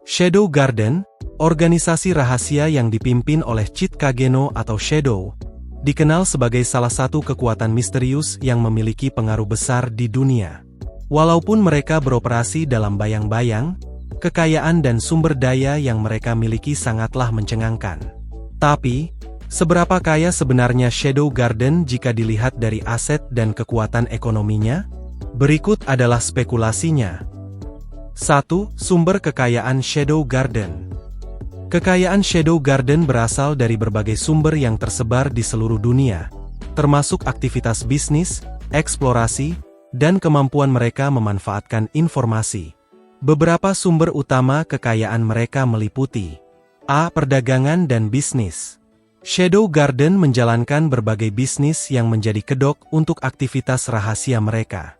Shadow Garden, organisasi rahasia yang dipimpin oleh Cheat Kageno atau Shadow, dikenal sebagai salah satu kekuatan misterius yang memiliki pengaruh besar di dunia. Walaupun mereka beroperasi dalam bayang-bayang, kekayaan dan sumber daya yang mereka miliki sangatlah mencengangkan. Tapi, seberapa kaya sebenarnya Shadow Garden jika dilihat dari aset dan kekuatan ekonominya? Berikut adalah spekulasinya. 1. Sumber kekayaan Shadow Garden. Kekayaan Shadow Garden berasal dari berbagai sumber yang tersebar di seluruh dunia, termasuk aktivitas bisnis, eksplorasi, dan kemampuan mereka memanfaatkan informasi. Beberapa sumber utama kekayaan mereka meliputi A. Perdagangan dan bisnis. Shadow Garden menjalankan berbagai bisnis yang menjadi kedok untuk aktivitas rahasia mereka.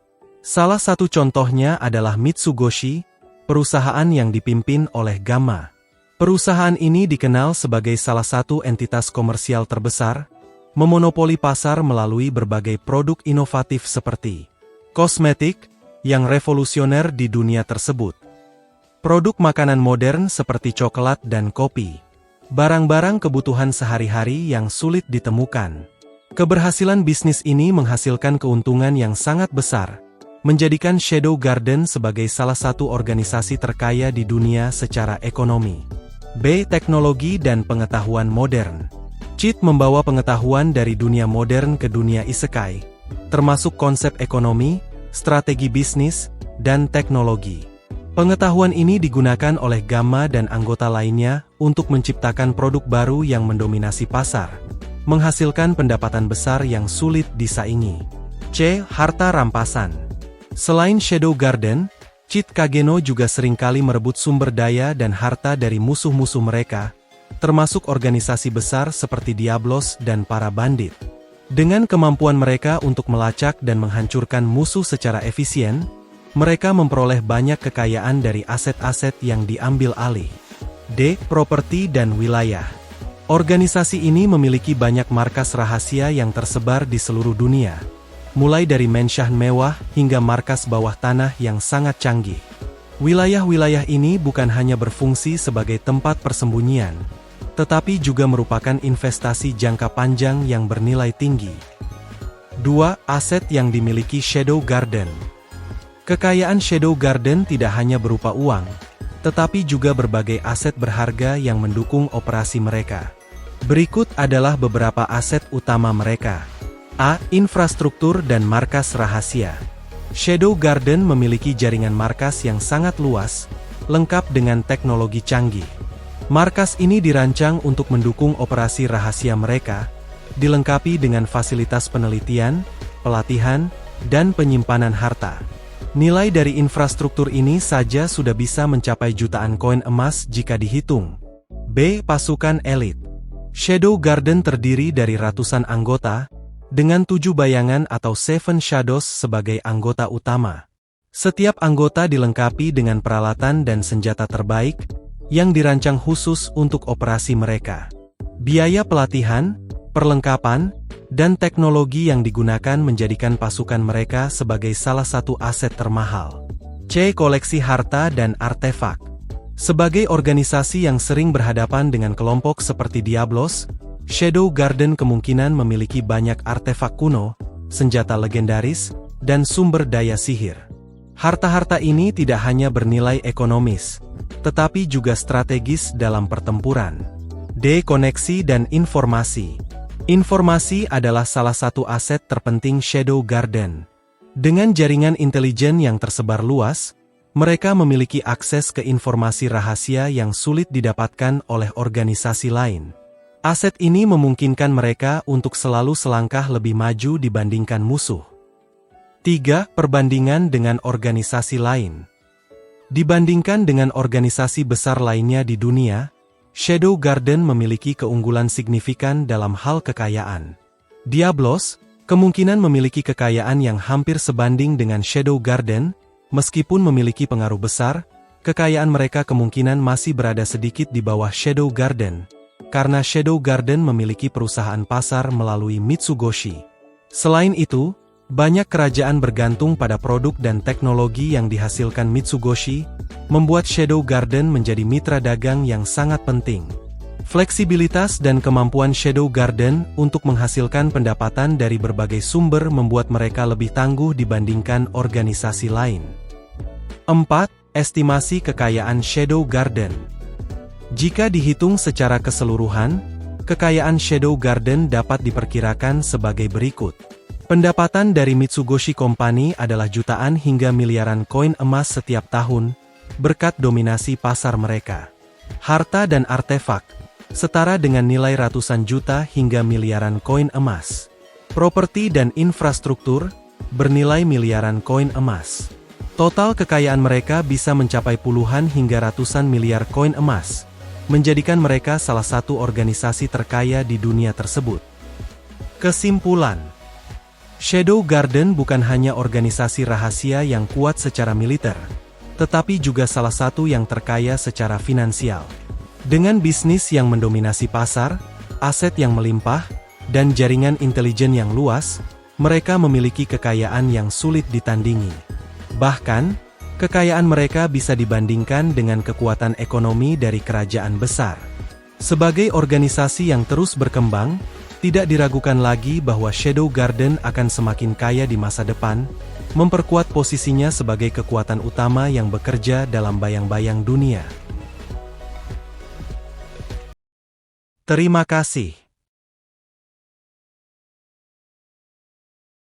Salah satu contohnya adalah Mitsugoshi, perusahaan yang dipimpin oleh Gamma. Perusahaan ini dikenal sebagai salah satu entitas komersial terbesar, memonopoli pasar melalui berbagai produk inovatif seperti kosmetik, yang revolusioner di dunia tersebut, produk makanan modern seperti coklat dan kopi, barang-barang kebutuhan sehari-hari yang sulit ditemukan. Keberhasilan bisnis ini menghasilkan keuntungan yang sangat besar, menjadikan Shadow Garden sebagai salah satu organisasi terkaya di dunia secara ekonomi. B. Teknologi dan pengetahuan modern. Cheat membawa pengetahuan dari dunia modern ke dunia isekai, termasuk konsep ekonomi, strategi bisnis, dan teknologi. Pengetahuan ini digunakan oleh Gamma dan anggota lainnya untuk menciptakan produk baru yang mendominasi pasar, menghasilkan pendapatan besar yang sulit disaingi. C. Harta rampasan. Selain Shadow Garden, Cheat Kageno juga seringkali merebut sumber daya dan harta dari musuh-musuh mereka, termasuk organisasi besar seperti Diablos dan para bandit. Dengan kemampuan mereka untuk melacak dan menghancurkan musuh secara efisien, mereka memperoleh banyak kekayaan dari aset-aset yang diambil alih. D. Properti dan wilayah. Organisasi ini memiliki banyak markas rahasia yang tersebar di seluruh dunia, mulai dari mensah mewah hingga markas bawah tanah yang sangat canggih. Wilayah-wilayah ini bukan hanya berfungsi sebagai tempat persembunyian, tetapi juga merupakan investasi jangka panjang yang bernilai tinggi. 2. Aset yang dimiliki Shadow Garden. Kekayaan Shadow Garden tidak hanya berupa uang, tetapi juga berbagai aset berharga yang mendukung operasi mereka. Berikut adalah beberapa aset utama mereka. A. Infrastruktur dan markas rahasia. Shadow Garden memiliki jaringan markas yang sangat luas, lengkap dengan teknologi canggih. Markas ini dirancang untuk mendukung operasi rahasia mereka, dilengkapi dengan fasilitas penelitian, pelatihan, dan penyimpanan harta. Nilai dari infrastruktur ini saja sudah bisa mencapai jutaan koin emas jika dihitung. B. Pasukan elit. Shadow Garden terdiri dari ratusan anggota, dengan 7 bayangan atau 7 Shadows sebagai anggota utama. Setiap anggota dilengkapi dengan peralatan dan senjata terbaik, yang dirancang khusus untuk operasi mereka. Biaya pelatihan, perlengkapan, dan teknologi yang digunakan menjadikan pasukan mereka sebagai salah satu aset termahal. C. Koleksi harta dan artefak. Sebagai organisasi yang sering berhadapan dengan kelompok seperti Diablos, Shadow Garden kemungkinan memiliki banyak artefak kuno, senjata legendaris, dan sumber daya sihir. Harta-harta ini tidak hanya bernilai ekonomis, tetapi juga strategis dalam pertempuran. D. Koneksi dan informasi. Informasi adalah salah satu aset terpenting Shadow Garden. Dengan jaringan intelijen yang tersebar luas, mereka memiliki akses ke informasi rahasia yang sulit didapatkan oleh organisasi lain. Aset ini memungkinkan mereka untuk selalu selangkah lebih maju dibandingkan musuh. 3. Perbandingan dengan organisasi lain. Dibandingkan dengan organisasi besar lainnya di dunia, Shadow Garden memiliki keunggulan signifikan dalam hal kekayaan. Diablos kemungkinan memiliki kekayaan yang hampir sebanding dengan Shadow Garden, meskipun memiliki pengaruh besar, kekayaan mereka kemungkinan masih berada sedikit di bawah Shadow Garden, karena Shadow Garden memiliki perusahaan pasar melalui Mitsugoshi. Selain itu, Banyak kerajaan bergantung pada produk dan teknologi yang dihasilkan Mitsugoshi, membuat Shadow Garden menjadi mitra dagang yang sangat penting. Fleksibilitas dan kemampuan Shadow Garden untuk menghasilkan pendapatan dari berbagai sumber membuat mereka lebih tangguh dibandingkan organisasi lain. 4. Estimasi kekayaan Shadow Garden. Jika dihitung secara keseluruhan, kekayaan Shadow Garden dapat diperkirakan sebagai berikut. Pendapatan dari Mitsugoshi Company adalah jutaan hingga miliaran koin emas setiap tahun, berkat dominasi pasar mereka. Harta dan artefak, setara dengan nilai ratusan juta hingga miliaran koin emas. Properti dan infrastruktur, bernilai miliaran koin emas. Total kekayaan mereka bisa mencapai puluhan hingga ratusan miliar koin emas, menjadikan mereka salah satu organisasi terkaya di dunia tersebut. Kesimpulan: Shadow Garden bukan hanya organisasi rahasia yang kuat secara militer, tetapi juga salah satu yang terkaya secara finansial. Dengan bisnis yang mendominasi pasar, aset yang melimpah, dan jaringan intelijen yang luas, mereka memiliki kekayaan yang sulit ditandingi. Bahkan, kekayaan mereka bisa dibandingkan dengan kekuatan ekonomi dari kerajaan besar. Sebagai organisasi yang terus berkembang, tidak diragukan lagi bahwa Shadow Garden akan semakin kaya di masa depan, memperkuat posisinya sebagai kekuatan utama yang bekerja dalam bayang-bayang dunia. Terima kasih.